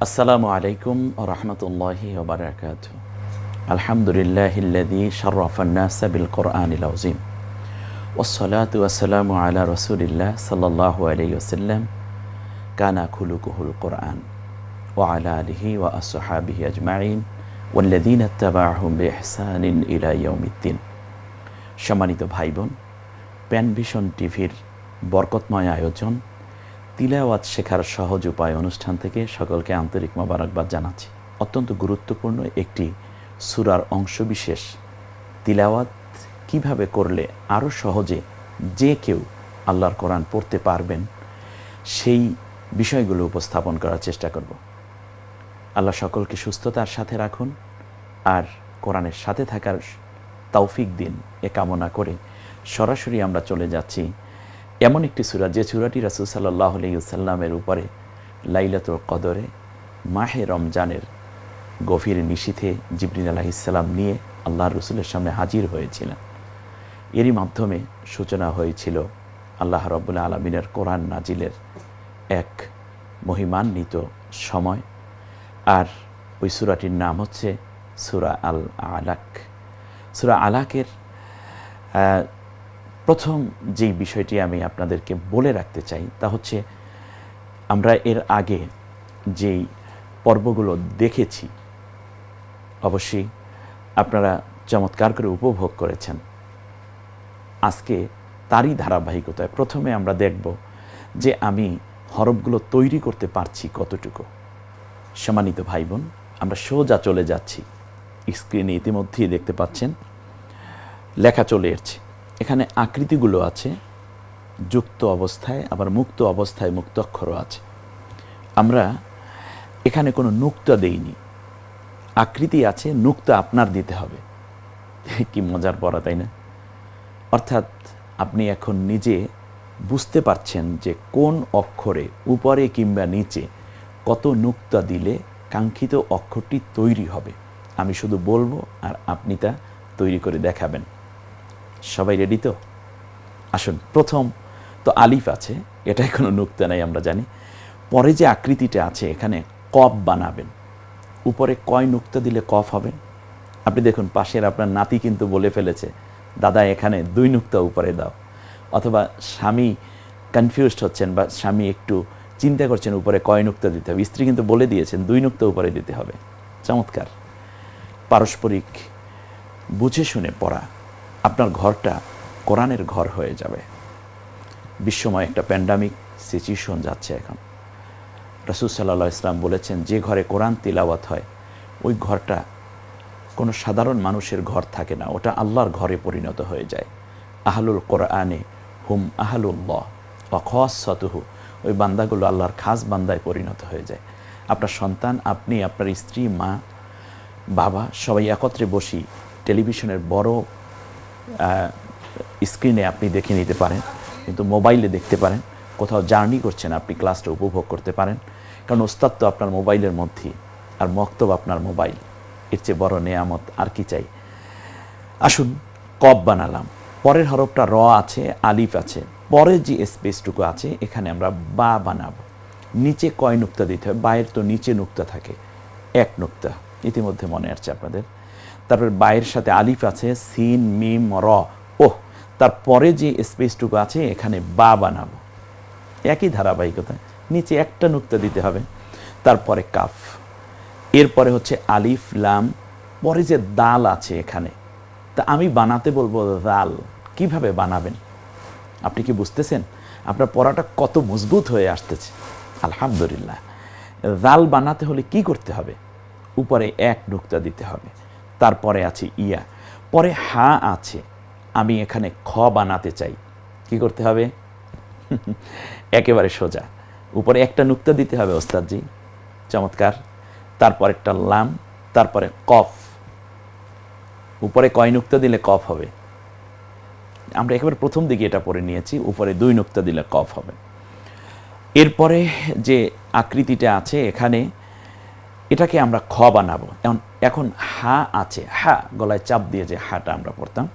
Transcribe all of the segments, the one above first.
আসসালামু আলাইকুম ওয়া রাহমাতুল্লাহি ওয়া বারাকাতুহু। আলহামদুলিল্লাহিল্লাযী শাররাফান নাসা বিল কুরআনিল আযীম। ওয়াসসালাতু ওয়াসসালামু আলা রাসূলিল্লাহ সাল্লাল্লাহু আলাইহি ওয়াসাল্লাম। কানা খুলুকুহুল কুরআন ওয়া আলা আলিহি ওয়া আসহাবিহি আজমাইন ওয়াল্লাযীনা ইত্তাবা'আহুম বিইহসানিন ইলা ইয়াউমিদ্দিন। সম্মানিত ভাই বোন, প্যানভিশন টিভির বরকতময় আয়োজন তিলাওয়াত শেখার সহজ উপায় অনুষ্ঠান থেকে সকলকে আন্তরিক মোবারকবাদ জানাচ্ছি। অত্যন্ত গুরুত্বপূর্ণ একটি সূরার অংশবিশেষ তিলাওয়াত কিভাবে করলে আরও সহজে যে কেউ আল্লাহর কোরআন পড়তে পারবেন সেই বিষয়গুলো উপস্থাপন করার চেষ্টা করব। আল্লাহ সকলকে সুস্থতার সাথে রাখুন আর কোরআনের সাথে থাকার তৌফিক দিন এ কামনা করে সরাসরি আমরা চলে যাচ্ছি এমন একটি সূরা যে সূরাটি রাসূল সাল্লাল্লাহু আলাইহি ওয়াসাল্লামের উপরে লাইলাতুল কদরে মাহে রমজানের গভীর নিশীথে জিবরিল আলাইহিস সালাম নিয়ে আল্লাহর রাসূলের সামনে হাজির হয়েছিলেন। এরই মাধ্যমে সূচনা হয়েছিল আল্লাহ রাব্বুল আলামিনের কোরআন নাজিলের এক মহিমান্বিত সময়। আর ওই সূরাটির নাম হচ্ছে সূরা আল আলাক। সূরা আলাকের প্রথম যেই বিষয়টি আমি আপনাদেরকে বলে রাখতে চাই তা হচ্ছে আমরা এর আগে যেই পর্বগুলো দেখেছি অবশ্যই আপনারা চমৎকার করে উপভোগ করেছেন। আজকে তারই ধারাবাহিকতায় প্রথমে আমরা দেখব যে আমি হরফগুলো তৈরি করতে পারছি কতটুকু। সম্মানিত ভাই বোন, আমরা সোজা চলে যাচ্ছি। স্ক্রিনে ইতিমধ্যেই দেখতে পাচ্ছেন লেখা চলে এসেছে। এখানে আকৃতিগুলো আছে যুক্ত অবস্থায়, আবার মুক্ত অবস্থায় মুক্তাক্ষরও আছে। আমরা এখানে কোনো নুক্তা দেইনি, আকৃতি আছে, নুক্তা আপনার দিতে হবে। কি মজার পড়া, তাই না? অর্থাৎ আপনি এখন নিজে বুঝতে পারছেন যে কোন অক্ষরে উপরে কিংবা নিচে কত নুক্তা দিলে কাঙ্ক্ষিত অক্ষরটি তৈরি হবে। আমি শুধু বলবো আর আপনি তা তৈরি করে দেখাবেন। সবাই রেডি তো? আসুন, প্রথম তো আলিফ আছে, এটাই কোনো নুক্তা নাই আমরা জানি। পরে যে আকৃতিটা আছে এখানে কফ বানাবেন। উপরে কয় নুক্তা দিলে কফ হবে? আপনি দেখুন পাশের আপনার নাতি কিন্তু বলে ফেলেছে, দাদা এখানে 2 নুক্তা উপরে দাও। অথবা স্বামী কনফিউজড হচ্ছেন বা স্বামী একটু চিন্তা করছেন উপরে কয় নুক্তা দিতে হবে। স্ত্রী কিন্তু বলে দিয়েছেন 2 নুক্তা উপরে দিতে হবে। চমৎকার। পারস্পরিক বুঝে শুনে পড়া, আপনার ঘরটা কোরআনের ঘর হয়ে যাবে। বিশ্বময় একটা প্যান্ডামিক সিচুয়েশন যাচ্ছে এখন। রাসূল সাল্লাল্লাহু আলাইহি ওয়াসাল্লাম বলেছেন যে ঘরে কোরআন তিলাওয়াত হয় ওই ঘরটা কোনো সাধারণ মানুষের ঘর থাকে না, ওটা আল্লাহর ঘরে পরিণত হয়ে যায়। আহলুল কোরআনে হুম আহলুল্লাহ ওয়া খাসাতুহু, ওই বান্দাগুলো আল্লাহর খাস বান্দায় পরিণত হয়ে যায়। আপনার সন্তান, আপনি, আপনার স্ত্রী, মা, বাবা সবাই একত্রে বসি টেলিভিশনের বড় স্ক্রিনে আপনি দেখে নিতে পারেন, কিন্তু মোবাইলে দেখতে পারেন। কোথাও জার্নি করছেন আপনি ক্লাসটা উপভোগ করতে পারেন, কারণ ওস্তাদ তো আপনার মোবাইলের মধ্যেই, আর মক্তব আপনার মোবাইল। এর চেয়ে বড় নেয়ামত আর কি চাই? আসুন, কফ বানালাম, পরের হরফটা র আছে, আলিফ আছে, পরে যে স্পেসটুকু আছে এখানে আমরা বা বানাবো। নিচে কয় নুক্তা দিতে হবে? বায়ের তো নিচে নুক্তা থাকে, 1 নুক্তা ইতিমধ্যে মনে আসছে আপনাদের। তারপর বায়ের সাথে আলিফ আছে, সিন মিম র, ওহ, তারপরে যে স্পেসটুকু আছে এখানে বা বানাবো। একই ধারাবাহিকতা, নিচে একটা নুক্তা দিতে হবে। তারপরে কাফ, এরপরে হচ্ছে আলিফ লাম, পরে যে দাল আছে এখানে, তা আমি বানাতে বলবো দাল। কিভাবে বানাবেন? আপনি কি বুঝতেছেন আপনার পড়াটা কত মজবুত হয়ে আসতেছে? আলহামদুলিল্লাহ। দাল বানাতে হলে কি করতে হবে? উপরে 1 নুক্তা দিতে হবে। তারপরে আছে ইয়া, পরে হা আছে, আমি এখানে খ বানাতে চাই। কি করতে হবে? একেবারে সোজা, উপরে 1টা নুক্তা দিতে হবে ওস্তাদজি। চমৎকার। তারপর একটা লাম, তারপরে কফ। উপরে কয় নুক্তা দিলে কফ হবে? আমরা একেবারে প্রথম দিকে এটা পড়ে নিয়েছি, উপরে 2 নুক্তা দিলে কফ হবে। এরপরে যে আকৃতিটা আছে এখানে, এটাকে আমরা খ বানাবো। এখন হা আছে, হা গলায় চাপ দিয়ে যে হাটা আমরা পড়তাম,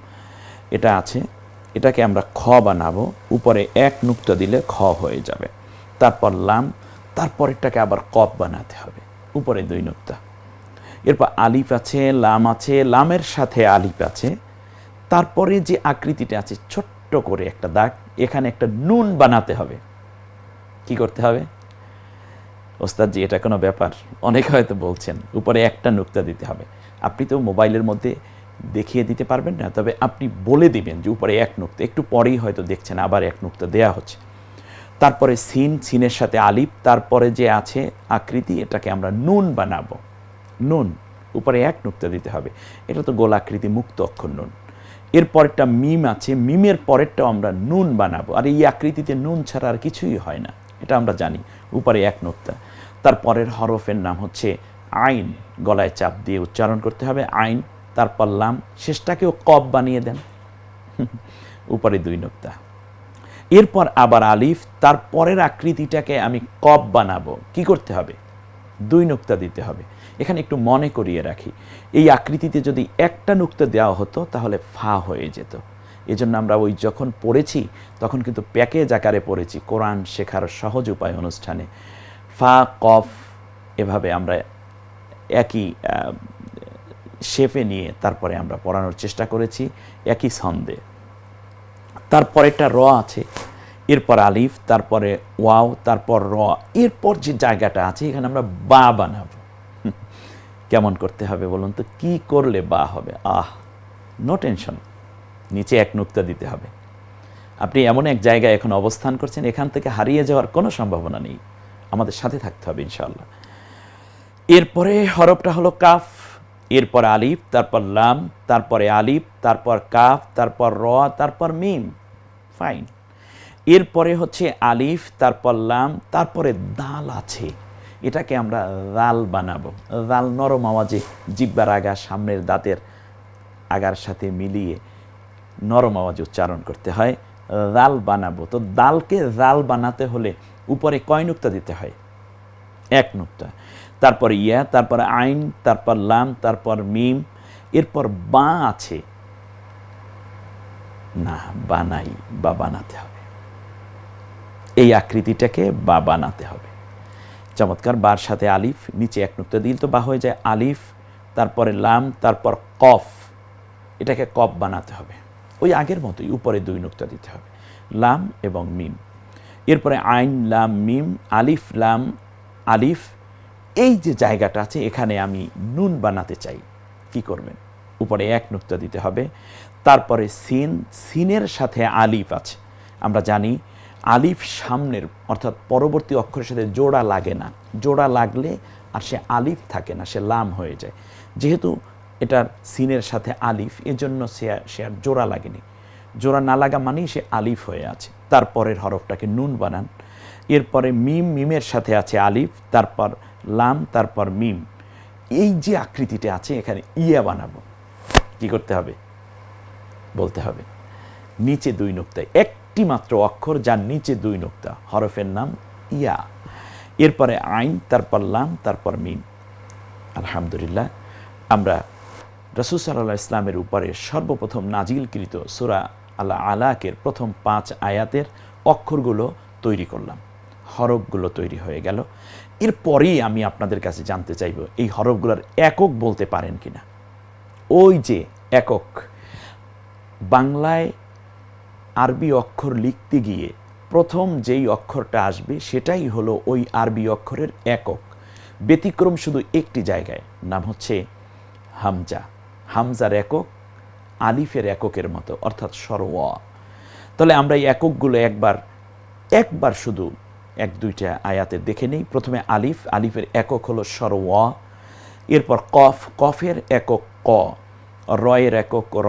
এটা আছে, এটাকে আমরা খ বানাবো। উপরে 1 নুক্তা দিলে খ হয়ে যাবে। তারপর লাম, তারপরেরটাকে আবার কফ বানাতে হবে। উপরে 2 নুক্তা। এরপর আলিফ আছে, লাম আছে, লামের সাথে আলিফ আছে, তারপরে যে আকৃতিটা আছে ছোট্ট করে একটা দাগ, এখানে একটা নুন বানাতে হবে। কি করতে হবে? ওস্তাদজি এটা কোনো ব্যাপার? অনেকে হয়তো বলছেন উপরে একটা নুক্তা দিতে হবে। আপনি তো মোবাইলের মধ্যে দেখিয়ে দিতে পারবেন না, তবে আপনি বলে দিবেন যে উপরে 1 নুক্তা, একটু পরেই হয়তো দেখছেন আবার 1 নুক্তা দেয়া হচ্ছে। তারপরে সিন, সিনের সাথে আলিফ, তারপরে যে আছে আকৃতি, এটাকে আমরা নুন বানাবো। নুন, উপরে 1 নুক্তা দিতে হবে। এটা তো গোলাকৃতি মুক্ত অক্ষর নুন। এরপরেরটা মিম আছে, মিমের পরেরটাও আমরা নুন বানাবো। আর এই আকৃতিতে নুন ছাড়া আর কিছুই হয় না, এটা আমরা জানি। উপরে 1 নুক্তা। তারপরের হরফের নাম হচ্ছে আইন, গলায় চাপ দিয়ে উচ্চারণ করতে হবে আইন। তারপর লাম, শেষটাকেও কফ বানিয়ে দেন, উপরে 2 নুক্তা। এরপর আবার আলিফ, তারপরের আকৃতিটাকে আমি কফ বানাবো। কি করতে হবে? 2 নুক্তা দিতে হবে। এখানে একটু মনে করিয়ে রাখি, এই আকৃতিতে যদি একটা নুক্তা দেওয়া হতো তাহলে ফা হয়ে যেত। এজন্য আমরা ওই যখন পড়েছি তখন কিন্তু প্যাকেজ আকারে পড়েছি কোরআন শেখার সহজ উপায় অনুষ্ঠানে। ফা, কফ, এভাবে আমরা একই শেপে নিয়ে তারপরে আমরা পড়ানোর চেষ্টা করেছি, একই ছন্দে। তারপর একটা র আছে, এরপর আলিফ, তারপরে ওয়াও, তারপর র। এরপর যে জায়গাটা আছে এখানে আমরা বা বানাবো। কেমন করতে হবে বলুন তো? কি করলে বা হবে? নো টেনশন, নিচে 1 নুক্তা দিতে হবে। আপনি এমন এক জায়গায় এখন অবস্থান করছেন, এখান থেকে হারিয়ে যাওয়ার কোনো সম্ভাবনা নেই। আমাদের সাথে থাকতে হবে ইনশাআল্লাহ। এরপরে হরফটা হলো কাফ, এরপর আলিফ, তারপর লাম, তারপরে আলিফ, তারপর কাফ, তারপর র, তারপর মিম। ফাইন। এরপরে হচ্ছে আলিফ, তারপর লাম, তারপরে দাল আছে, এটাকে আমরা দাল বানাবো। দাল নরম আওয়াজে জিহ্বার আগা সামনের দাঁতের আগার সাথে মিলিয়ে নরম আওয়াজে উচ্চারণ করতে হয়। দাল বানাবো। তো দালকে দাল বানাতে হলে উপরে কয় নুক্তা দিতে হয়? 1 নুক্তা। তারপর ইয়া, তারপর আইন, তারপর লাম, তারপর মিম। এরপর বা আছে না, বানাই, বা বানাতে হবে। এই আকৃতিটাকে বা বানাতে হবে। চমৎকার। বার সাথে আলিফ, নিচে 1 নুক্তা দিল তো বা হয়ে যায় আলিফ, তারপরে লাম, তারপর কফ, এটাকে কফ বানাতে হবে। ওই আগের মতোই উপরে 2 নুক্তা দিতে হবে, লাম এবং মিম। এরপরে আইন, লাম, মিম, আলিফ, লাম, আলিফ। এই যে জায়গাটা আছে এখানে আমি নুন বানাতে চাই। কি করবেন? উপরে 1 নুক্তা দিতে হবে। তারপরে সিন, সিনের সাথে আলিফ আছে। আমরা জানি আলিফ সামনের অর্থাৎ পরবর্তী অক্ষরের সাথে জোড়া লাগে না। জোড়া লাগলে আর সে আলিফ থাকে না, সে লাম হয়ে যায়। যেহেতু এটার সিনের সাথে আলিফ, এজন্য সে আর জোড়া লাগেনি। জোড়া না লাগা মানেই সে আলিফ হয়ে আছে। তারপরের হরফটাকে নুন বানান। এরপরে মিম, মিমের সাথে আছে আলিফ, তারপর লাম, তারপর মিম। এই যে আকৃতিটা আছে এখানে ইয়া বানাবো। কি করতে হবে? বলতে হবে নিচে 2 নুক্তায় একটি মাত্র অক্ষর, যার নিচে 2 নুক্তা, হরফের নাম ইয়া। এরপরে আইন, তারপর লাম, তারপর মিম। আলহামদুলিল্লাহ, আমরা রাসূল সাল্লাল্লাহু আলাইহি ইসলামের উপরে সর্বপ্রথম নাজিলকৃত সূরা আল আলাকের প্রথম 5 আয়াতের অক্ষরগুলো তৈরি করলাম, হরফগুলো তৈরি হয়ে গেল। এরপরেই আমি আপনাদের কাছে জানতে চাইব এই হরফগুলোর একক বলতে পারেন কিনা। ওই যে একক, বাংলায় আরবি অক্ষর লিখতে গিয়ে প্রথম যেই অক্ষরটা আসবে সেটাই হলো ওই আরবি অক্ষরের একক। ব্যতিক্রম শুধু একটি জায়গায়, নাম হচ্ছে হামজা। হামজার একক আলিফের এককের মতো, অর্থাৎ স্বর ওয়া। তাহলে আমরা এই এককগুলো একবার শুধু 1-2টা আয়াতে দেখে নেই। প্রথমে আলিফ, আলিফের একক হলো স্বর ওয়া। এরপর কফ, কফের একক ক, রয়ের একক র,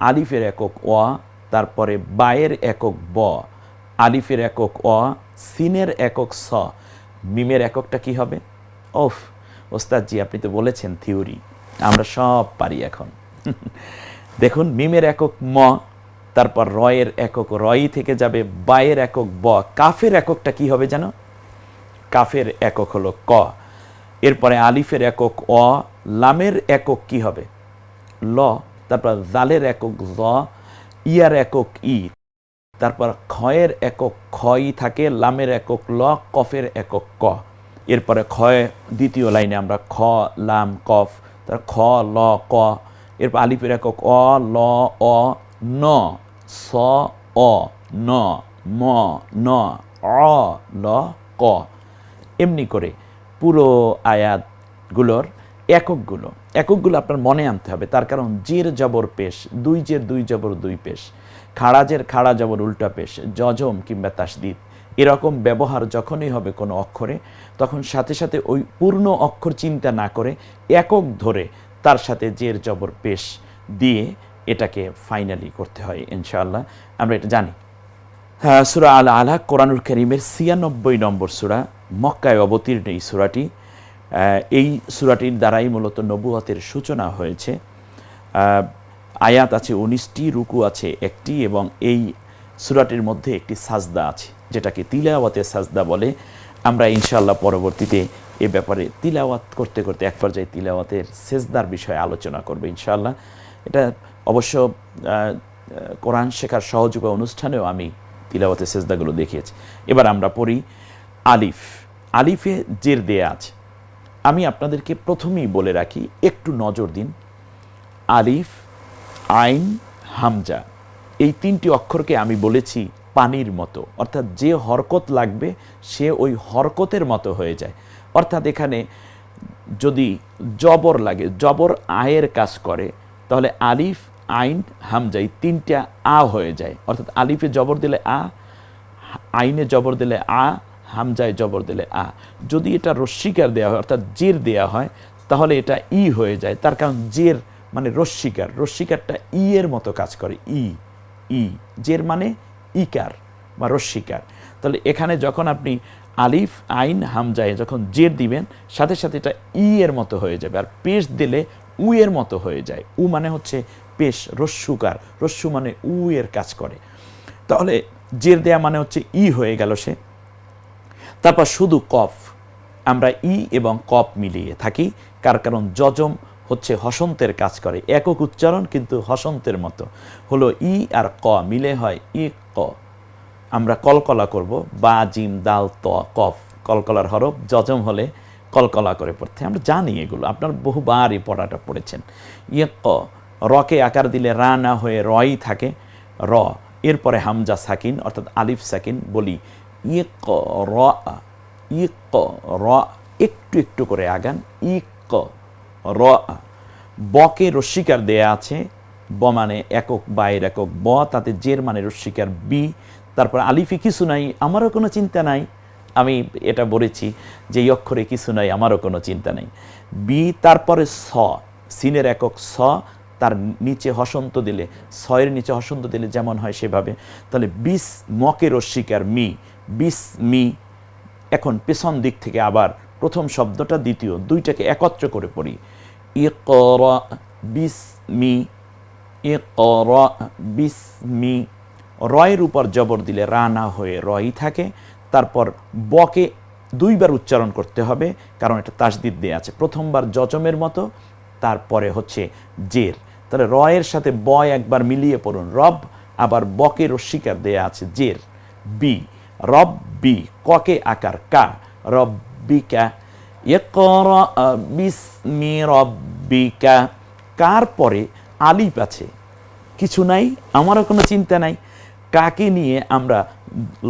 আলিফের একক ওয়া, তারপরে বায়ের একক ব, আলিফের একক অ, সিনের একক স, মিমের এককটা কি হবে? ওস্তাদজি আপনি তো বলেছেন থিওরি, আমরা সব পারি এখন। দেখুন, মিমের একক ম, তারপর রয়ের একক রয়ই থেকে যাবে, বায়ের একক ব, কাফের এককটা কি হবে জানো? কাফের একক হলো ক। এরপরে আলিফের একক অ, লামের একক কি হবে? ল, তারপর জালের একক জ, ইয়ার একক ই, তারপর খয়ের একক খই থাকে, লামের একক ল, কফের একক ক। এরপরে ক্ষয় দ্বিতীয় লাইনে আমরা খ লাম কফ, তার খ ল ক, এরপর আলিফের একক অ ল অ ন স অ ন ম ন অ ল ক, এমনি করে পুরো আয়াতগুলোর এককগুলো আপনার মনে আনতে হবে। তার কারণ জের জবর পেশ, দুই জের দুই জবর দুই পেশ, খাড়াজের খাড়া জবর উল্টা পেশ, জজম কিংবা তাসদিদ, এরকম ব্যবহার যখনই হবে কোনো অক্ষরে, তখন সাথে সাথে ওই পূর্ণ অক্ষর চিন্তা না করে একক ধরে তার সাথে জের জবর পেশ দিয়ে এটাকে ফাইনালি করতে হয়। ইনশাআল্লাহ আমরা এটা জানি। সূরা আল আলা কোরআনুল কারীমের ৯৬ নম্বর সূরা, মক্কায় অবতীর্ণ এই সূরাটি। এই সূরাটির দ্বারাই মূলত নবুয়তের সূচনা হয়েছে। আয়াত আছে ১৯টি, রুকু আছে একটি, এবং এই সূরাটির মধ্যে একটি সাজদা আছে যেটাকে তিলাওয়াতের সাজদা বলে। আমরা ইনশাআল্লাহ পরবর্তীতে এ ব্যাপারে তিলাওয়াত করতে করতে এক পর্যায়ে তিলাওয়াতের সেজদার বিষয়ে আলোচনা করব ইনশাআল্লাহ। এটা অবশ্য কোরআন শেখার সহজ উপায় অনুষ্ঠানেও আমি তিলাওয়াতের সেজদাগুলো দেখিয়েছি। এবার আমরা পড়ি আলিফ। আলিফে জের দেয়া আছে। আমি আপনাদেরকে প্রথমেই বলে রাখি, একটু নজর দিন। আলিফ, আইন, হামজা, এই তিনটি অক্ষরকে আমি বলেছি পানির মতো, অর্থাৎ যে হরকত লাগবে সে ওই হরকতের মতো হয়ে যায়। অর্থাৎ এখানে যদি জবর লাগে, জবর আয়ের কাজ করে, তাহলে আলিফ, আইন, হামজা এই তিনটা আ হয়ে যায়। অর্থাৎ আলিফে জবর দিলে আ, আইনে জবর দিলে আ, হামজায় জবর দিলে আ। যদি এটা রস্বীকার দেওয়া হয়, অর্থাৎ জের দেওয়া হয়, তাহলে এটা ই হয়ে যায়। তার কারণ জের মানে রস্বীকার, রস্বীকারটা ই এর মতো কাজ করে। ই ই জের মানে ইকার বা রস্বীকার। তাহলে এখানে যখন আপনি আলিফ, আইন, হামজায় যখন জের দিবেন, সাথে সাথে এটা ই এর মতো হয়ে যাবে। আর পেশ দিলে উ এর মতো হয়ে যায়। উ মানে হচ্ছে পেশ, রস্যুকার, রস্যু মানে উ এর কাজ করে। তাহলে জের দেয়া মানে হচ্ছে ই হয়ে গেল সে। তারপর শুধু কফ, আমরা ই এবং কফ মিলিয়ে থাকি, কারণ যজম হচ্ছে হসন্তের কাজ করে, একক উচ্চারণ কিন্তু হসন্তের মতো। হলো ই আর ক মিলে হয় ই ক। আমরা কলকলা করব, বা জিম দাল ত কফ, কলকলার হরফ, যজম হলে কলকলা করে পড়তে। আমরা জানি এগুলো, আপনার বহুবার এই পড়াটা পড়েছেন। ইয়ে ক, রকে আকার দিলে রা না হয়ে রই থাকে, র। এরপরে হামজা সাকিন অর্থাৎ আলিফ সাকিন, বলি ইয়ে ক র, ই ক র, একটু একটু করে আগান, ই ক র। বকে রস্বীকার দেয়া আছে, ব মানে একক, বায়ের একক ব, তাতে জের মানে রস্বীকার বি। তারপর আলিফে কিছু নাই, আমারও কোনো চিন্তা নাই। আমি এটা বলেছি যে এই অক্ষরে কিছু নাই, আমারও কোনো চিন্তা নাই। বি, তারপরে স, সিনের একক স, তার নিচে হসন্ত দিলে, সয়ের নিচে হসন্ত দিলে যেমন হয় সেভাবে। তাহলে বিস, মকে রস্বীকার মি, বিস মি। এখন পেছন দিক থেকে আবার প্রথম শব্দটা দ্বিতীয়, দুইটাকে একত্র করে পড়ি। ইকরা বিসমি, ইকরা বিসমি। রয়ের উপর জবর দিলে রা না হয়ে রই থাকে। তারপর বকে দুইবার উচ্চারণ করতে হবে, কারণ এটা তাসদিদ দেয়া আছে। প্রথমবার যজমের মতো, তারপরে হচ্ছে জের। তাহলে রয়ের সাথে ব একবার মিলিয়ে পড়ুন, রব। আবার বকে রস্বীকার দেয়া আছে জের, বি, রব বি। ককে আকার কা, রব্বিকা। ইকরা বিসমি রব্বিকা। কার পরে আলিফ আছে, কিছু নাই, আমারও কোনো চিন্তা নাই। কাকে নিয়ে আমরা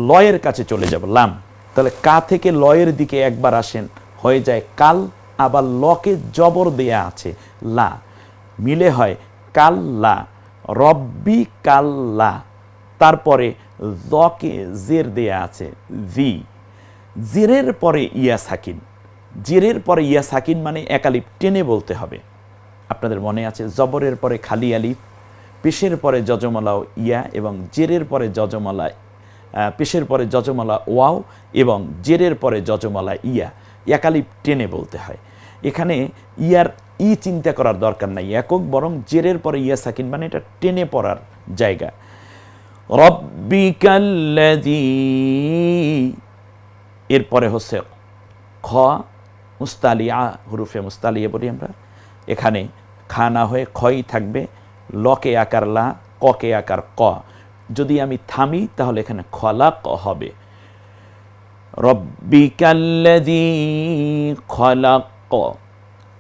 লয়ের কাছে চলে যাব, লাম। তাহলে কা থেকে লয়ের দিকে একবার আসেন, হয়ে যায় কাল। আবার লকে জবর দেয়া আছে লা, মিলে হয় কাল্লা, রব্বি কাল্লা। তারপরে জকে জের দেয়া আছে জি, জেরের পরে ইয়া সাকিন। জেরের পরে ইয়া সাকিন মানে এক আলিফ টেনে বলতে হবে। আপনাদের মনে আছে জবরের পরে খালি আলিফ, পেশের পরে যজমালাও ইয়া, এবং জেরের পরে যজমালা, পেশের পরে যজমালা ওয়াও, এবং জেরের পরে যজমালা ইয়া, এক আলিফ টেনে বলতে হয়। এখানে ইয়ার ই চিন্তা করার দরকার নাই, একক, বরং জেরের পরে ইয়া সাকিন মানে এটা টেনে পড়ার জায়গা। রব্বিকাল্লাযী, এরপরে হচ্ছে খ, মুস্তালিয়া, হুরুফে মুস্তালিয়া বলি আমরা। এখানে খা না হয়ে খই থাকবে, লকে আকার লা, ককে আকার ক। যদি আমি থামি তাহলে এখানে খলাক হবে। রব্বিকাল্লাযী খলাক,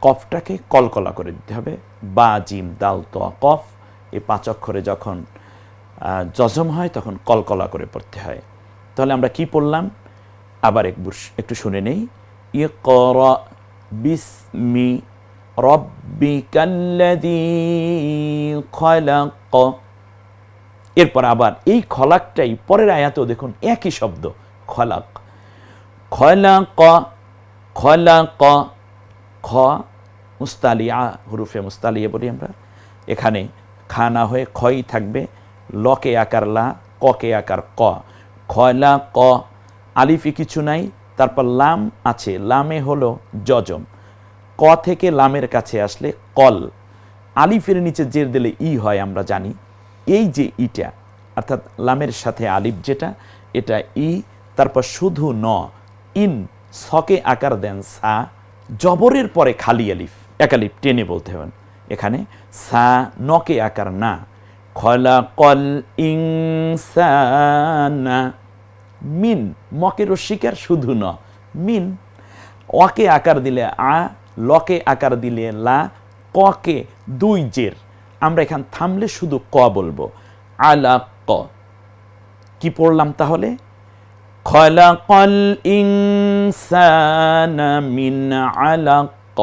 কফটাকে কলকলা করে দিতে হবে। বা জিম দাল ত কফ, এই 5 অক্ষরে যখন জজম হয় তখন কলকলা করে পড়তে হয়। তাহলে আমরা কি পড়লাম আবার একটু শুনে নেই। ইকরা বিসমি রব্বিকাল্লাযী খলাক। এরপর আবার এই খলাকটাই পরের আয়াতেও দেখুন একই শব্দ, খলাক। খলাক খলাক, খ মুস্তালিয়া, হুরুফে মুস্তালিয়া বলি আমরা। এখানে খা না হয়ে খই থাকবে, লকে আকার লা, ককে আকার ক। খলা ক, আলিফি কিছু নাই, তারপর লাম আছে, লামে হলো জজম। ক থেকে লামের কাছে আসলে কল, আলিফের নিচে জের দিলে ই হয় আমরা জানি। এই যে ইটা অর্থাৎ লামের সাথে আলিফ যেটা, এটা ই, তারপর শুধু ন, ইন, সকে আকার দেন সা, জবরের পরে খালি আলিফ, এক আলিফ টেনে বলতে হবেন। এখানে সা, নকে আকার না, খলাকল ইনসানা, মিন, মকে রস্বীকার শুধু ন, মিন, ওকে আকার দিলে আ, লকে আকার দিলে লা, ককে 2 জের। আমরা এখান থামলে শুধু ক বলবো, আলাক। কি পড়লাম তাহলে? খলাকল ইনসানা মিন আলাক।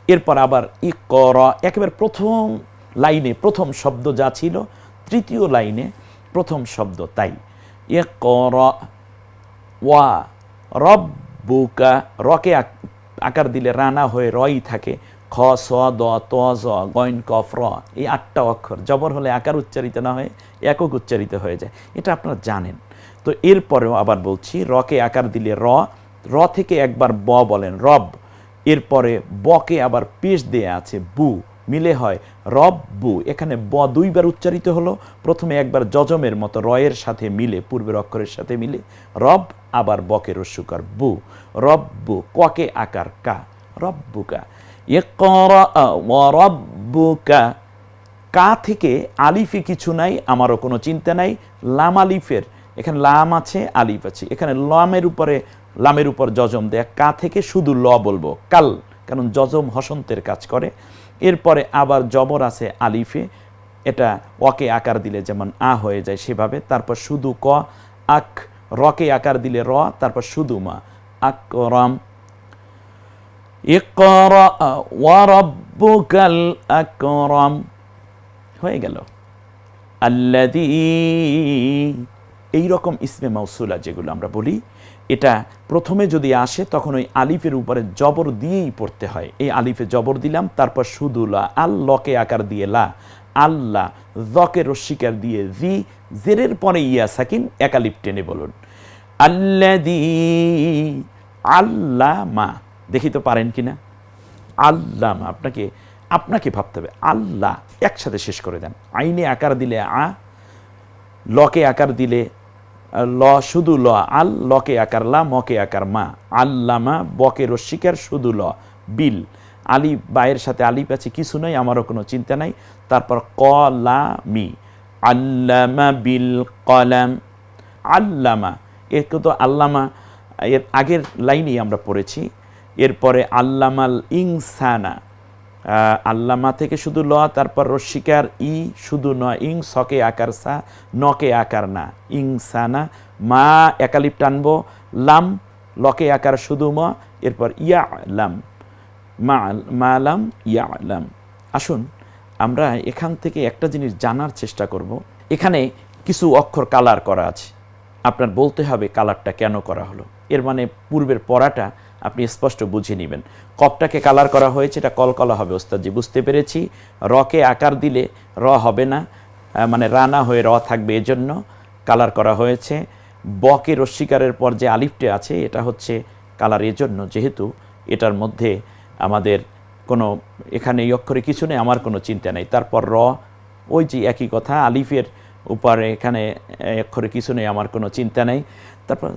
এরপর আবার ইকরা, একেবারে প্রথম লাইনে প্রথম শব্দ যা ছিল, তৃতীয় লাইনে প্রথম শব্দ তাই। ইকরা ওয়া রব্বুকা, রকে আকার দিলে রানা হয়ে রই থাকে, খ স দ ত জ গইন কফ র, এই 8টা অক্ষর জবর হলে আকার উচ্চারিত না হয়ে একক উচ্চারিত হয়ে যায়, এটা আপনারা জানেন। তো এরপরেও আবার বলছি, রকে আকার দিলে র, র থেকে একবার ব বলেন রব, এরপরে বকে আবার পেশ দেয়া আছে বু, মিলে হয় রব বু। এখানে ব 2 বার উচ্চারিত হলো, প্রথমে একবার জজমের মতো রয়ের সাথে মিলে, পূর্বের অক্ষরের সাথে মিলে রব, আবার বকে রস্যুকার বু, রব্বু, ককে আকার কা, রব্বুকা। ইকরা ওয়া রব্বুকা, কা থেকে আলিফে কিছু নাই, আমারও কোনো চিন্তা নাই। লাম আলিফের, এখানে লাম আছে আলিফ আছে, এখানে লামের উপর জজম দেয়া, কা থেকে শুধু ল বলবো কাল, কারণ জজম হসন্তের কাজ করে। এরপরে আবার জবর আছে আলিফে, এটা ওকে আকার দিলে যেমন আ হয়ে যায় সেভাবে, তারপর শুধু ক, আক, রকে আকার দিলে র, তারপর শুধু মা, আকরাম। ইকরা ওয়া রাব্বুকাল আকরাম, হয়ে গেল। আল্লাযী, এইরকম ইসমে মাউসুলা যেগুলো আমরা বলি, এটা প্রথমে যদি আসে তখন ওই আলিফের উপরে জবর দিয়েই পড়তে হয়। এই আলিফে জবর দিলাম, তারপর শুধু লা, আল্লকে আকার দিয়ে লা, আল্লাহ, জকে রস্বীকার দিয়ে জি, জেরের পরে ইয়া সাকিন, এক আলিফ টেনে বলুন আল্লাযী আল্লামা। দেখি তো পারেন কিনা, আল্লামা, আপনাকে ভাবতে হবে। আল্লাহ একসাথে শেষ করে দেন, আইনে আকার দিলে আ, লকে আকার দিলে ল, শুধু ল, আল, লকে আকার লা, মকে আকার মা, আল্লামা, বকে রস্বীকার শুধু ল, বিল, আলিফ বায়ের সাথে আলিফ আছে কিছু নাই, আমারও কোনো চিন্তা নাই। তারপর কলামি, আল্লামা বিল কলাম, আল্লামা, এর তো আল্লামা এর আগের লাইনেই আমরা পড়েছি। এরপরে আল্লামাল ইনসানা, আল্লামা থেকে শুধু ল, তারপর রস্বীকার ই, শুধু ন, ইং, সকে আকার সা, নকে আকার না, ইনসানা, মা একালিপ টানবো, লাম, লকে আকার শুধু ম, এরপর ইয়া লাম, মা লাম ইয়া লাম। আসুন আমরা এখান থেকে একটা জিনিস জানার চেষ্টা করব। এখানে কিছু অক্ষর কালার করা আছে, আপনার বলতে হবে কালারটা কেন করা হলো। এর মানে পূর্বের পড়াটা আপনি স্পষ্ট বুঝে নেবেন। কপটাকে কালার করা হয়েছে, এটা কলকলা হবে ওস্তাদজি, বুঝতে পেরেছি। রকে আকার দিলে র হবে না, মানে রানা হয়ে র থাকবে, এজন্য কালার করা হয়েছে। বকে রস্বীকারের পর যে আলিফটে আছে এটা হচ্ছে কালার এজন্য, যেহেতু এটার মধ্যে আমাদের কোনো, এখানে এই অক্ষরে কিছু নেই, আমার কোনো চিন্তা নেই। তারপর র, ওই যে একই কথা, আলিফের উপরে এখানে অক্ষরে কিছু নেই, আমার কোনো চিন্তা নেই। তারপর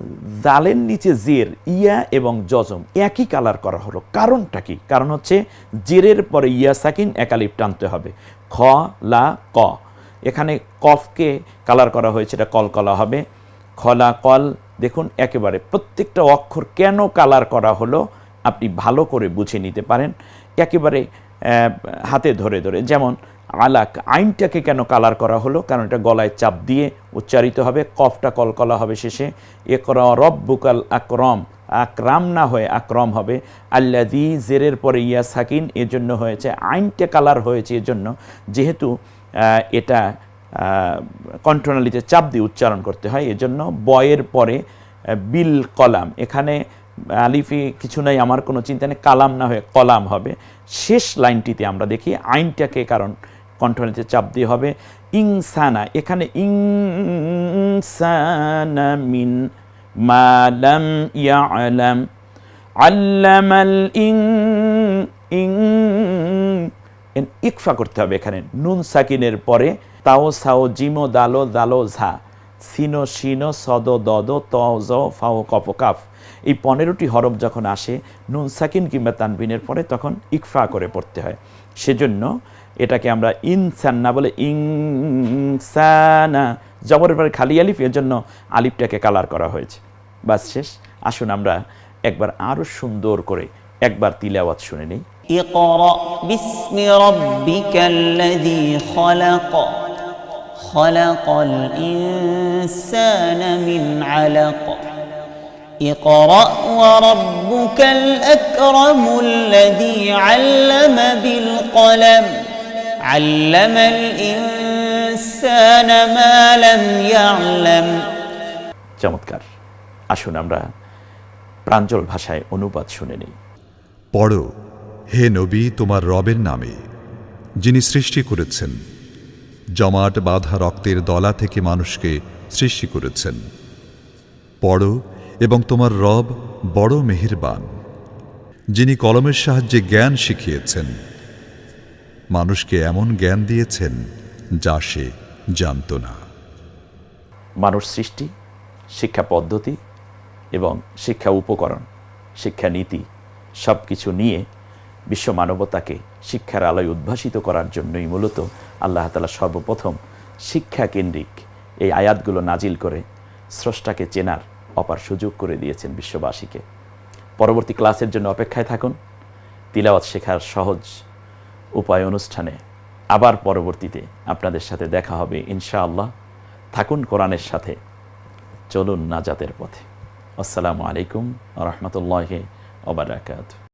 জালের নিচে জের, ইয়া এবং জজম একই কালার করা হলো। কারণটা কি? কারণ হচ্ছে জেরের পরে ইয়া সাকিন, এক আলিফ টানতে হবে, খ লা ক। এখানে কফকে কালার করা হয়েছে, এটা কলকলা হবে। খলা কল দেখুন একেবারে প্রত্যেকটা অক্ষর কেন কালার করা হলো আপনি ভালো করে বুঝে নিতে পারেন একেবারে হাতে ধরে ধরে। যেমন আলাক, আইনটাকে কেন কালার করা হলো? কারণ এটা গলায় চাপ দিয়ে উচ্চারিত হবে, কফটা কলকলা হবে শেষে। ইকরা রব্বুকাল আকরম, আকরাম না হয়ে আকরম হবে। আল্লাযী, জেরের পরে ইয়া সাকিন, এজন্য হয়েছে। আইনটা কালার হয়েছে এজন্য যেহেতু এটা কণ্ঠনালীতে চাপ দিয়ে উচ্চারণ করতে হয়, এজন্য বয়ের পরে বিল কলাম, এখানে আলিফে কিছু নাই, আমার কোনো চিন্তা নেই, কালাম না হয়ে কলাম হবে। শেষ লাইনটিতে আমরা দেখি আইনটাকে কারণ কণ্ঠনালীতে চাপ দিয়ে হবে। ইনসানা, এখানে ইনসানা মিন মা লাম ইয়ালাম, আল্লামাল ইকফা করতে হবে এখানে নুন সাকিনের পরে। তাও সাও জিমো দালো দালো ঝা, সিনো শিনো সদ দদ ত জ ফাও কফ কাফ, এই 15টি হরফ যখন আসে নুন সাকিন কিংবা তানবিনের পরে তখন ইকফা করে পড়তে হয়। সেজন্য এটাকে আমরা ইনসান না বলে ইনসানা, জবরের পরে খালি আলিফ, এর জন্য আলিফটাকে কালার করা হয়েছে। বাস শেষ। আসুন আমরা একবার আরো সুন্দর করে একবার তিলাওয়াত শুনে নেই। ইকরা বিসমি রাব্বিকাল্লাযী খলাক, খলাকাল ইনসানা মিন আলাক, ইকরা ওয়া রাব্বুকাল আকরামুল্লাযী আল্লামা বিল কলম, আল্লামাল ইনসানা মা লাম ইয়ালাম। চমৎকার। আসুন আমরা প্রাঞ্জল ভাষায় অনুবাদ শুনে নেই। পড়ো হে নবী তোমার রবের নামে, যিনি সৃষ্টি করেছেন, জমাট বাঁধা রক্তের দলা থেকে মানুষকে সৃষ্টি করেছেন। পড়ো এবং তোমার রব বড় মেহেরবান, যিনি কলমের সাহায্যে জ্ঞান শিখিয়েছেন, মানুষকে এমন জ্ঞান দিয়েছেন যা সে জানত না। মানুষ সৃষ্টি, শিক্ষা পদ্ধতি এবং শিক্ষা উপকরণ, শিক্ষা নীতি সব কিছু নিয়ে বিশ্ব মানবতাকে শিক্ষার আলোয় উদ্ভাসিত করার জন্যই মূলত আল্লাহ তাআলা সর্বপ্রথম শিক্ষা কেন্দ্রিক এই আয়াতগুলো নাজিল করে স্রষ্টাকে চেনার অপার সুযোগ করে দিয়েছেন বিশ্ববাসীকে। পরবর্তী ক্লাসের জন্য অপেক্ষায় থাকুন। তিলাওয়াত শেখার সহজ উপায় অনুষ্ঠানে আবার পরবর্তীতে আপনাদের সাথে দেখা হবে ইনশাআল্লাহ। থাকুন কোরআনের সাথে, চলুন নাজাতের পথে। আসসালামু আলাইকুম ওয়া রাহমাতুল্লাহি ওয়া বারাকাতুহু।